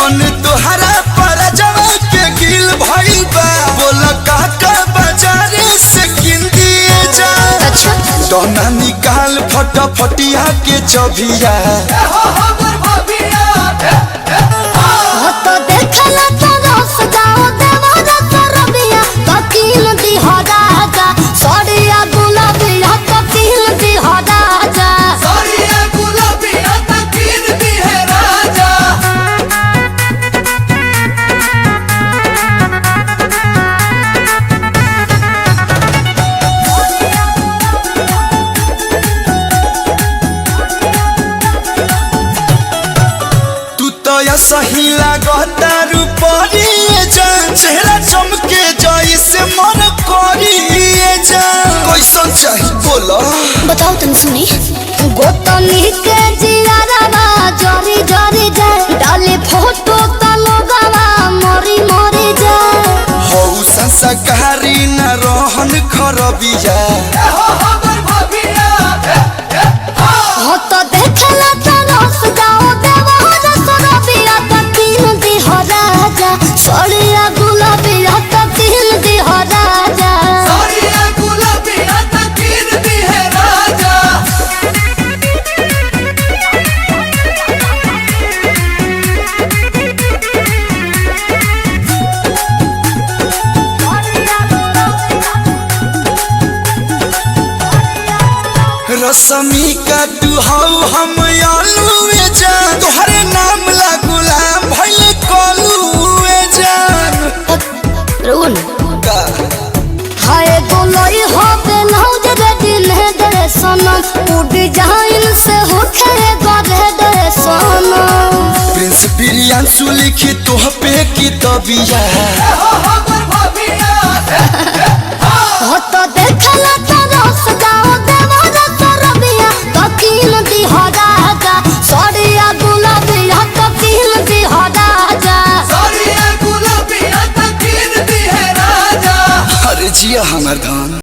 मन तोहरा पर जवा के गिल भइल बा बोल काका बाजारे से किन दिए जा। अच्छा दोना निकाल फटाफटिया के चबिया हो तो देखला तो रस जाओ देवरा तो रबिया तो किन दी हो राजा सड़िया गुलाबिया तो किन दी हो राजा। सही लागता रूपरिए जान चेहरा चमके जैसे मन करिए जान कैसन चाही बोलो बताओ तुम सुनी गोतनी के जियारा जरी जरी जाए डाले फोटो तो लोगवा मरी मरी जाए। हौ संस्कारी न रहन खरबिया हो तो देखला तो रस जाओ देवरा सरबिया तो किन दी हो राजा सड़िया गुलाबिया तो किन दी हो राजा। रसमी का तू हौ हम आलूए जान तोहरे नाम ला गुलाम भइल कलूए जान रुन का हाय गोलई हो बेलौज रे दिल है दे सनम उ डिजाइन से होखे गरे दे सनम। प्रिंस बिरियांसु लिखी तोह पे की तबिया हो तो